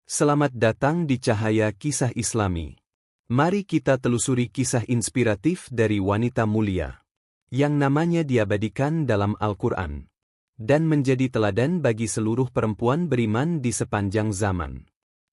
Selamat datang di Cahaya Kisah Islami. Mari kita telusuri kisah inspiratif dari wanita mulia yang namanya diabadikan dalam Al-Quran dan menjadi teladan bagi seluruh perempuan beriman di sepanjang zaman.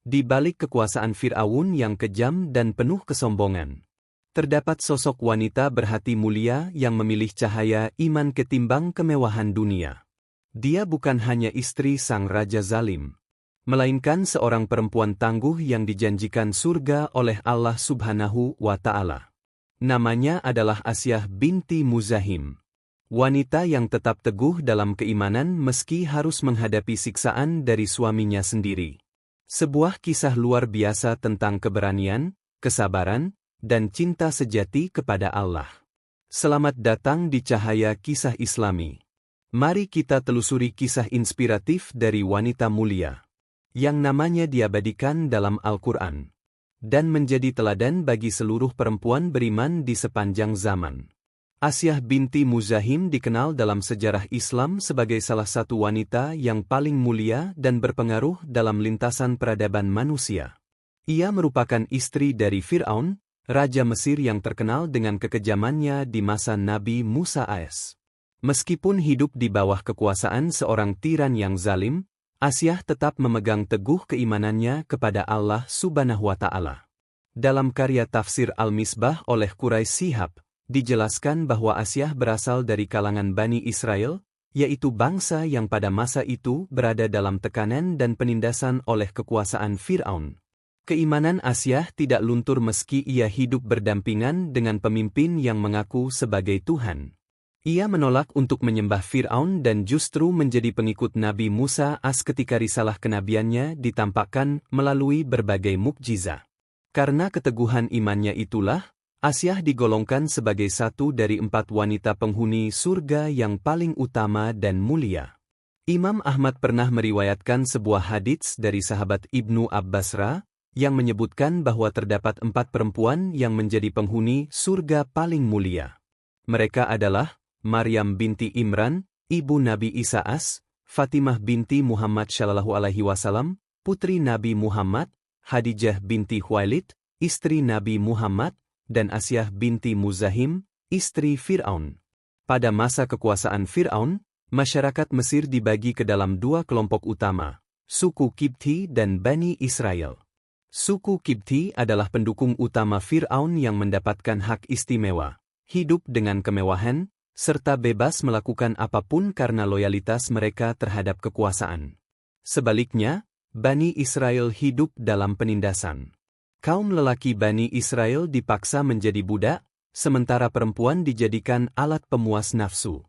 Di balik kekuasaan Fir'aun yang kejam dan penuh kesombongan, terdapat sosok wanita berhati mulia yang memilih cahaya iman ketimbang kemewahan dunia. Dia bukan hanya istri sang raja zalim, melainkan seorang perempuan tangguh yang dijanjikan surga oleh Allah Subhanahu wa Ta'ala. Namanya adalah Asyah binti Muzahim. Wanita yang tetap teguh dalam keimanan meski harus menghadapi siksaan dari suaminya sendiri. Sebuah kisah luar biasa tentang keberanian, kesabaran, dan cinta sejati kepada Allah. Selamat datang di Cahaya Kisah Islami. Mari kita telusuri kisah inspiratif dari wanita mulia yang namanya diabadikan dalam Al-Quran dan menjadi teladan bagi seluruh perempuan beriman di sepanjang zaman. Asyah binti Muzahim dikenal dalam sejarah Islam sebagai salah satu wanita yang paling mulia dan berpengaruh dalam lintasan peradaban manusia. Ia merupakan istri dari Fir'aun, raja Mesir yang terkenal dengan kekejamannya di masa Nabi Musa AS. Meskipun hidup di bawah kekuasaan seorang tiran yang zalim, Asyah tetap memegang teguh keimanannya kepada Allah Subhanahu wa Ta'ala. Dalam karya tafsir Al-Misbah oleh Quraisy Shihab, dijelaskan bahwa Asyah berasal dari kalangan Bani Israel, yaitu bangsa yang pada masa itu berada dalam tekanan dan penindasan oleh kekuasaan Fir'aun. Keimanan Asyah tidak luntur meski ia hidup berdampingan dengan pemimpin yang mengaku sebagai Tuhan. Ia menolak untuk menyembah Fir'aun dan justru menjadi pengikut Nabi Musa AS ketika risalah kenabiannya ditampakkan melalui berbagai mukjizat. Karena keteguhan imannya itulah, Asyah digolongkan sebagai satu dari 4 wanita penghuni surga yang paling utama dan mulia. Imam Ahmad pernah meriwayatkan sebuah hadits dari sahabat Ibnu Abbas yang menyebutkan bahwa terdapat 4 perempuan yang menjadi penghuni surga paling mulia. Mereka adalah Maryam binti Imran, ibu Nabi Isa AS, Fatimah binti Muhammad Shallallahu Alaihi Wasallam, putri Nabi Muhammad, Khadijah binti Khuwailid, istri Nabi Muhammad, dan Asyah binti Muzahim, istri Fir'aun. Pada masa kekuasaan Fir'aun, masyarakat Mesir dibagi ke dalam 2 kelompok utama, suku Kibti dan Bani Israel. Suku Kibti adalah pendukung utama Fir'aun yang mendapatkan hak istimewa, hidup dengan kemewahan, serta bebas melakukan apapun karena loyalitas mereka terhadap kekuasaan. Sebaliknya, Bani Israel hidup dalam penindasan. Kaum lelaki Bani Israel dipaksa menjadi budak, sementara perempuan dijadikan alat pemuas nafsu.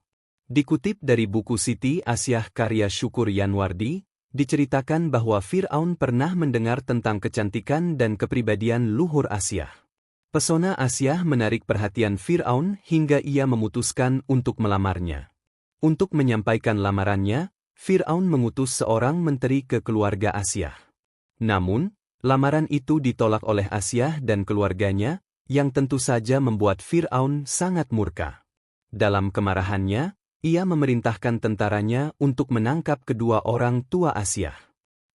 Dikutip dari buku Siti Asyah karya Syukur Yanwardi, diceritakan bahwa Fir'aun pernah mendengar tentang kecantikan dan kepribadian luhur Asyah. Pesona Asyah menarik perhatian Fir'aun hingga ia memutuskan untuk melamarnya. Untuk menyampaikan lamarannya, Fir'aun mengutus seorang menteri ke keluarga Asyah. Namun, lamaran itu ditolak oleh Asyah dan keluarganya, yang tentu saja membuat Fir'aun sangat murka. Dalam kemarahannya, ia memerintahkan tentaranya untuk menangkap kedua orang tua Asyah.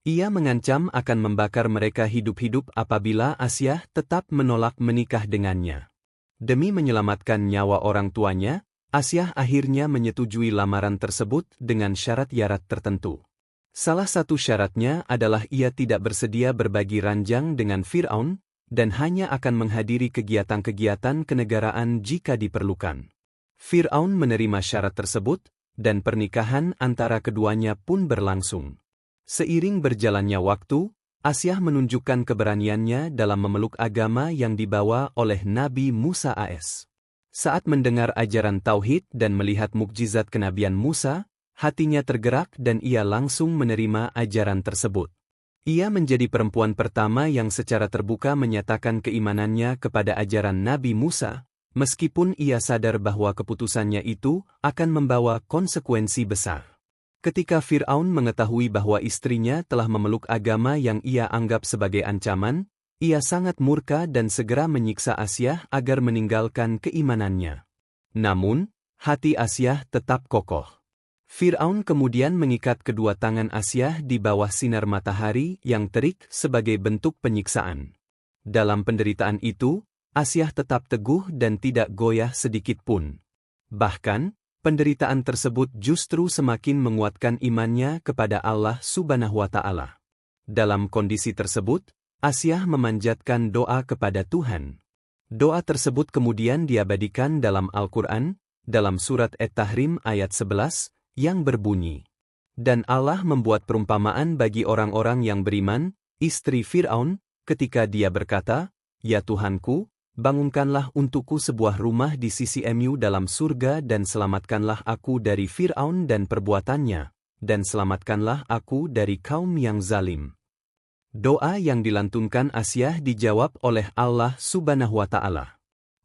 Ia mengancam akan membakar mereka hidup-hidup apabila Asyah tetap menolak menikah dengannya. Demi menyelamatkan nyawa orang tuanya, Asyah akhirnya menyetujui lamaran tersebut dengan syarat-syarat tertentu. Salah satu syaratnya adalah ia tidak bersedia berbagi ranjang dengan Fir'aun, dan hanya akan menghadiri kegiatan-kegiatan kenegaraan jika diperlukan. Fir'aun menerima syarat tersebut, dan pernikahan antara keduanya pun berlangsung. Seiring berjalannya waktu, Asyah menunjukkan keberaniannya dalam memeluk agama yang dibawa oleh Nabi Musa AS. Saat mendengar ajaran Tauhid dan melihat mukjizat kenabian Musa, hatinya tergerak dan ia langsung menerima ajaran tersebut. Ia menjadi perempuan pertama yang secara terbuka menyatakan keimanannya kepada ajaran Nabi Musa, meskipun ia sadar bahwa keputusannya itu akan membawa konsekuensi besar. Ketika Fir'aun mengetahui bahwa istrinya telah memeluk agama yang ia anggap sebagai ancaman, ia sangat murka dan segera menyiksa Asyah agar meninggalkan keimanannya. Namun, hati Asyah tetap kokoh. Fir'aun kemudian mengikat kedua tangan Asyah di bawah sinar matahari yang terik sebagai bentuk penyiksaan. Dalam penderitaan itu, Asyah tetap teguh dan tidak goyah sedikit pun. Bahkan, penderitaan tersebut justru semakin menguatkan imannya kepada Allah Subhanahu wa Ta'ala. Dalam kondisi tersebut, Asyah memanjatkan doa kepada Tuhan. Doa tersebut kemudian diabadikan dalam Al-Quran, dalam surat At-Tahrim ayat 11, yang berbunyi, "Dan Allah membuat perumpamaan bagi orang-orang yang beriman, istri Fir'aun, ketika dia berkata, 'Ya Tuhanku, bangunkanlah untukku sebuah rumah di sisi dalam surga dan selamatkanlah aku dari Fir'aun dan perbuatannya, dan selamatkanlah aku dari kaum yang zalim.'" Doa yang dilantunkan Asyah dijawab oleh Allah Subhanahu wa Ta'ala.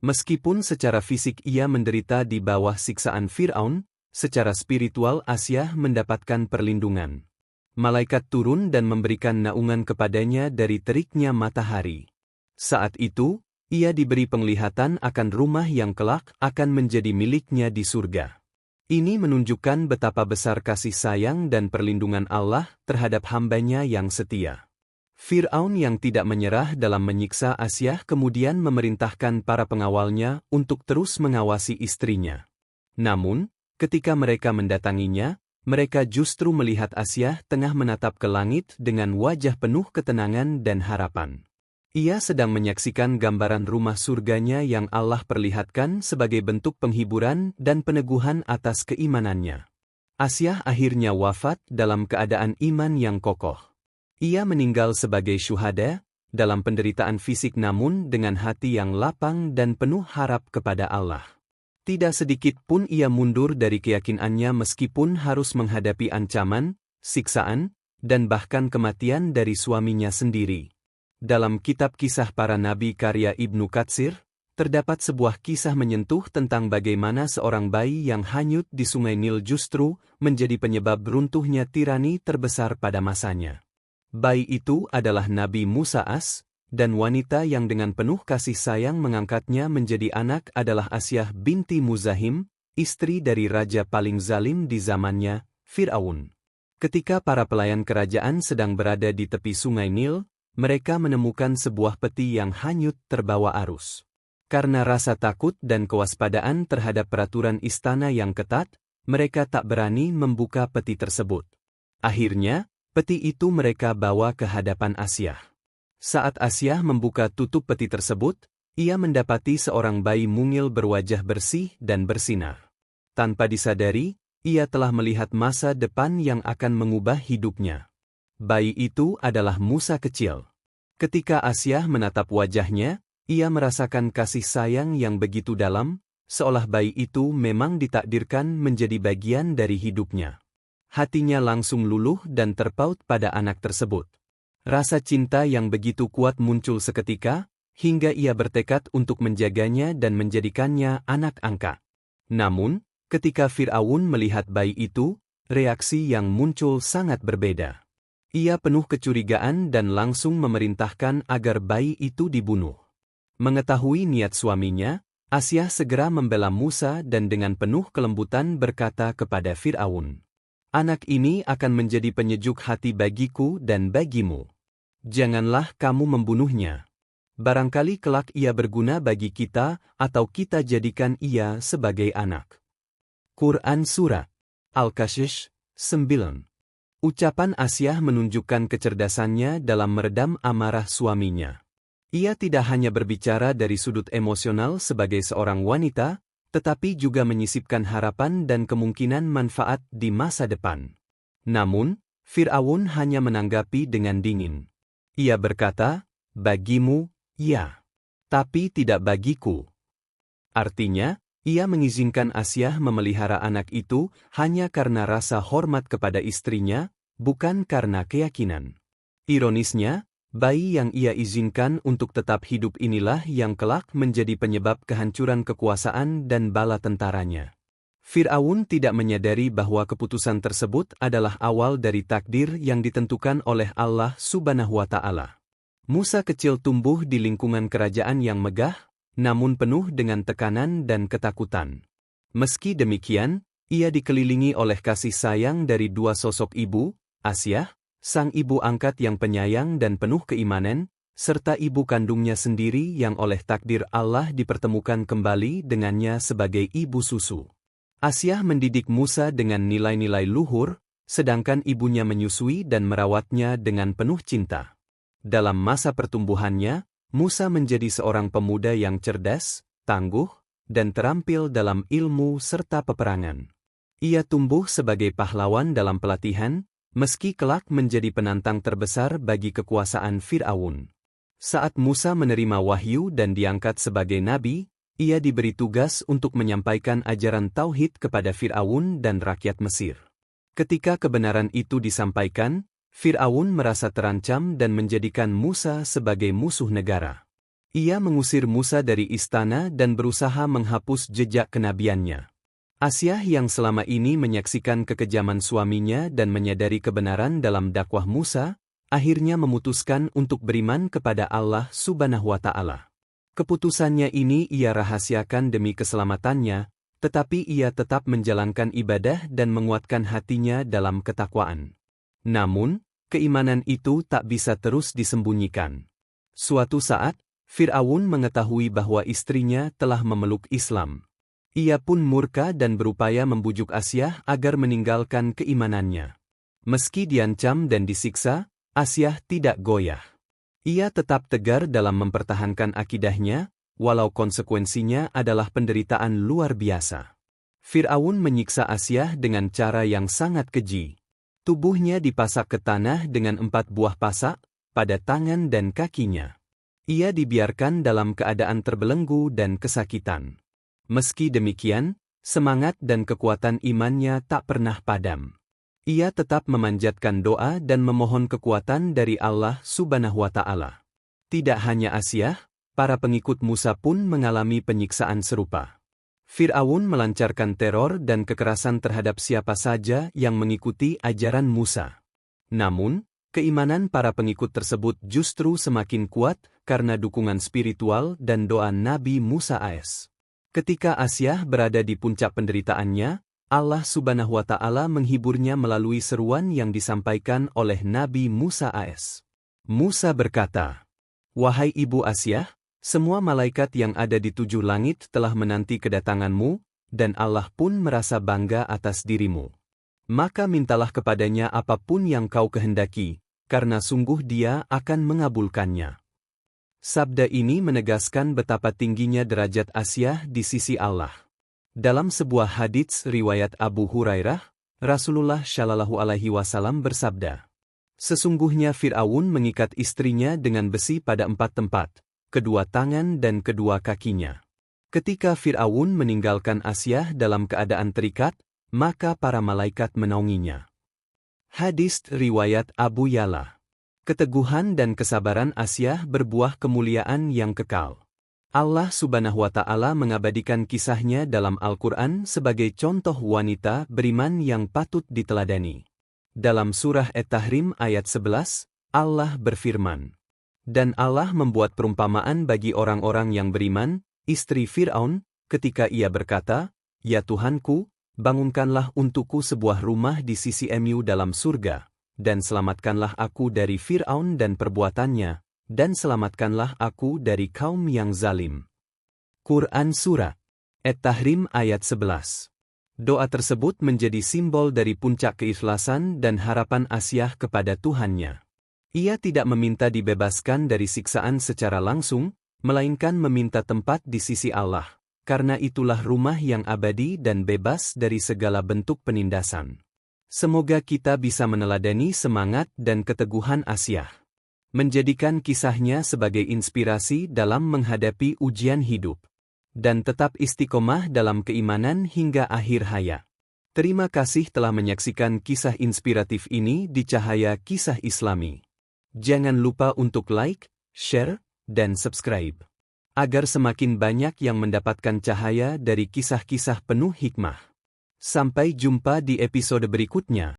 Meskipun secara fisik ia menderita di bawah siksaan Fir'aun, secara spiritual Asyah mendapatkan perlindungan. Malaikat turun dan memberikan naungan kepadanya dari teriknya matahari. Saat itu, ia diberi penglihatan akan rumah yang kelak akan menjadi miliknya di surga. Ini menunjukkan betapa besar kasih sayang dan perlindungan Allah terhadap hambanya yang setia. Fir'aun yang tidak menyerah dalam menyiksa Asyah kemudian memerintahkan para pengawalnya untuk terus mengawasi istrinya. Namun, ketika mereka mendatanginya, mereka justru melihat Asyah tengah menatap ke langit dengan wajah penuh ketenangan dan harapan. Ia sedang menyaksikan gambaran rumah surganya yang Allah perlihatkan sebagai bentuk penghiburan dan peneguhan atas keimanannya. Asyah akhirnya wafat dalam keadaan iman yang kokoh. Ia meninggal sebagai syuhada, dalam penderitaan fisik namun dengan hati yang lapang dan penuh harap kepada Allah. Tidak sedikit pun ia mundur dari keyakinannya meskipun harus menghadapi ancaman, siksaan, dan bahkan kematian dari suaminya sendiri. Dalam kitab Kisah Para Nabi karya Ibnu Katsir, terdapat sebuah kisah menyentuh tentang bagaimana seorang bayi yang hanyut di sungai Nil justru menjadi penyebab runtuhnya tirani terbesar pada masanya. Bayi itu adalah Nabi Musa AS, dan wanita yang dengan penuh kasih sayang mengangkatnya menjadi anak adalah Asyah binti Muzahim, istri dari raja paling zalim di zamannya, Fir'aun. Ketika para pelayan kerajaan sedang berada di tepi sungai Nil, mereka menemukan sebuah peti yang hanyut terbawa arus. Karena rasa takut dan kewaspadaan terhadap peraturan istana yang ketat, mereka tak berani membuka peti tersebut. Akhirnya, peti itu mereka bawa ke hadapan Asyah. Saat Asyah membuka tutup peti tersebut, ia mendapati seorang bayi mungil berwajah bersih dan bersinar. Tanpa disadari, ia telah melihat masa depan yang akan mengubah hidupnya. Bayi itu adalah Musa kecil. Ketika Asyah menatap wajahnya, ia merasakan kasih sayang yang begitu dalam, seolah bayi itu memang ditakdirkan menjadi bagian dari hidupnya. Hatinya langsung luluh dan terpaut pada anak tersebut. Rasa cinta yang begitu kuat muncul seketika, hingga ia bertekad untuk menjaganya dan menjadikannya anak angkat. Namun, ketika Fir'aun melihat bayi itu, reaksi yang muncul sangat berbeda. Ia penuh kecurigaan dan langsung memerintahkan agar bayi itu dibunuh. Mengetahui niat suaminya, Asyah segera membela Musa dan dengan penuh kelembutan berkata kepada Fir'aun, "Anak ini akan menjadi penyejuk hati bagiku dan bagimu. Janganlah kamu membunuhnya. Barangkali kelak ia berguna bagi kita atau kita jadikan ia sebagai anak." Quran Surah Al-Kashish 9. Ucapan Asyah menunjukkan kecerdasannya dalam meredam amarah suaminya. Ia tidak hanya berbicara dari sudut emosional sebagai seorang wanita, tetapi juga menyisipkan harapan dan kemungkinan manfaat di masa depan. Namun, Fir'aun hanya menanggapi dengan dingin. Ia berkata, "Bagimu, ya. Tapi tidak bagiku." Artinya, ia mengizinkan Asyah memelihara anak itu hanya karena rasa hormat kepada istrinya, bukan karena keyakinan. Ironisnya, bayi yang ia izinkan untuk tetap hidup inilah yang kelak menjadi penyebab kehancuran kekuasaan dan bala tentaranya. Fir'aun tidak menyadari bahwa keputusan tersebut adalah awal dari takdir yang ditentukan oleh Allah Subhanahu wa Ta'ala. Musa kecil tumbuh di lingkungan kerajaan yang megah, namun penuh dengan tekanan dan ketakutan. Meski demikian, Ia dikelilingi oleh kasih sayang dari dua sosok ibu, Asyah, sang ibu angkat yang penyayang dan penuh keimanan, serta ibu kandungnya sendiri yang oleh takdir Allah dipertemukan kembali dengannya sebagai ibu susu. Asyah mendidik Musa dengan nilai-nilai luhur, sedangkan ibunya menyusui dan merawatnya dengan penuh cinta. Dalam masa pertumbuhannya, Musa menjadi seorang pemuda yang cerdas, tangguh, dan terampil dalam ilmu serta peperangan. Ia tumbuh sebagai pahlawan dalam pelatihan, meski kelak menjadi penantang terbesar bagi kekuasaan Fir'aun. Saat Musa menerima wahyu dan diangkat sebagai nabi, ia diberi tugas untuk menyampaikan ajaran tauhid kepada Fir'aun dan rakyat Mesir. Ketika kebenaran itu disampaikan, Fir'aun merasa terancam dan menjadikan Musa sebagai musuh negara. Ia mengusir Musa dari istana dan berusaha menghapus jejak kenabiannya. Asyah yang selama ini menyaksikan kekejaman suaminya dan menyadari kebenaran dalam dakwah Musa, akhirnya memutuskan untuk beriman kepada Allah Subhanahu wa Ta'ala. Keputusannya ini ia rahasiakan demi keselamatannya, tetapi ia tetap menjalankan ibadah dan menguatkan hatinya dalam ketakwaan. Namun, keimanan itu tak bisa terus disembunyikan. Suatu saat, Fir'aun mengetahui bahwa istrinya telah memeluk Islam. Ia pun murka dan berupaya membujuk Asyah agar meninggalkan keimanannya. Meski diancam dan disiksa, Asyah tidak goyah. Ia tetap tegar dalam mempertahankan akidahnya, walau konsekuensinya adalah penderitaan luar biasa. Fir'aun menyiksa Asyah dengan cara yang sangat keji. Tubuhnya dipasak ke tanah dengan 4 buah pasak pada tangan dan kakinya. Ia dibiarkan dalam keadaan terbelenggu dan kesakitan. Meski demikian, semangat dan kekuatan imannya tak pernah padam. Ia tetap memanjatkan doa dan memohon kekuatan dari Allah Subhanahu wa Ta'ala. Tidak hanya Asyah, para pengikut Musa pun mengalami penyiksaan serupa. Fir'aun melancarkan teror dan kekerasan terhadap siapa saja yang mengikuti ajaran Musa. Namun, keimanan para pengikut tersebut justru semakin kuat karena dukungan spiritual dan doa Nabi Musa AS. Ketika Asyah berada di puncak penderitaannya, Allah Subhanahu wa Ta'ala menghiburnya melalui seruan yang disampaikan oleh Nabi Musa AS. Musa berkata, "Wahai Ibu Asyah, semua malaikat yang ada di 7 langit telah menanti kedatanganmu, dan Allah pun merasa bangga atas dirimu. Maka mintalah kepadanya apapun yang kau kehendaki, karena sungguh Dia akan mengabulkannya." Sabda ini menegaskan betapa tingginya derajat Asyah di sisi Allah. Dalam sebuah hadits riwayat Abu Hurairah, Rasulullah Shallallahu Alaihi Wasallam bersabda, "Sesungguhnya Fir'aun mengikat istrinya dengan besi pada 4 tempat, kedua tangan dan kedua kakinya. Ketika Fir'aun meninggalkan Asyah dalam keadaan terikat, maka para malaikat menaunginya." Hadits riwayat Abu Ya'la. Keteguhan dan kesabaran Asyah berbuah kemuliaan yang kekal. Allah Subhanahu wa Ta'ala mengabadikan kisahnya dalam Al-Quran sebagai contoh wanita beriman yang patut diteladani. Dalam surah At-Tahrim ayat 11, Allah berfirman, "Dan Allah membuat perumpamaan bagi orang-orang yang beriman, istri Fir'aun, ketika ia berkata, 'Ya Tuhanku, bangunkanlah untukku sebuah rumah di sisi dalam surga, dan selamatkanlah aku dari Fir'aun dan perbuatannya, dan selamatkanlah aku dari kaum yang zalim.'" Quran Surah At-Tahrim ayat 11. Doa tersebut menjadi simbol dari puncak keikhlasan dan harapan Asyah kepada Tuhannya. Ia tidak meminta dibebaskan dari siksaan secara langsung, melainkan meminta tempat di sisi Allah, karena itulah rumah yang abadi dan bebas dari segala bentuk penindasan. Semoga kita bisa meneladani semangat dan keteguhan Asyah, menjadikan kisahnya sebagai inspirasi dalam menghadapi ujian hidup, dan tetap istiqomah dalam keimanan hingga akhir hayat. Terima kasih telah menyaksikan kisah inspiratif ini di Cahaya Kisah Islami. Jangan lupa untuk like, share, dan subscribe, agar semakin banyak yang mendapatkan cahaya dari kisah-kisah penuh hikmah. Sampai jumpa di episode berikutnya.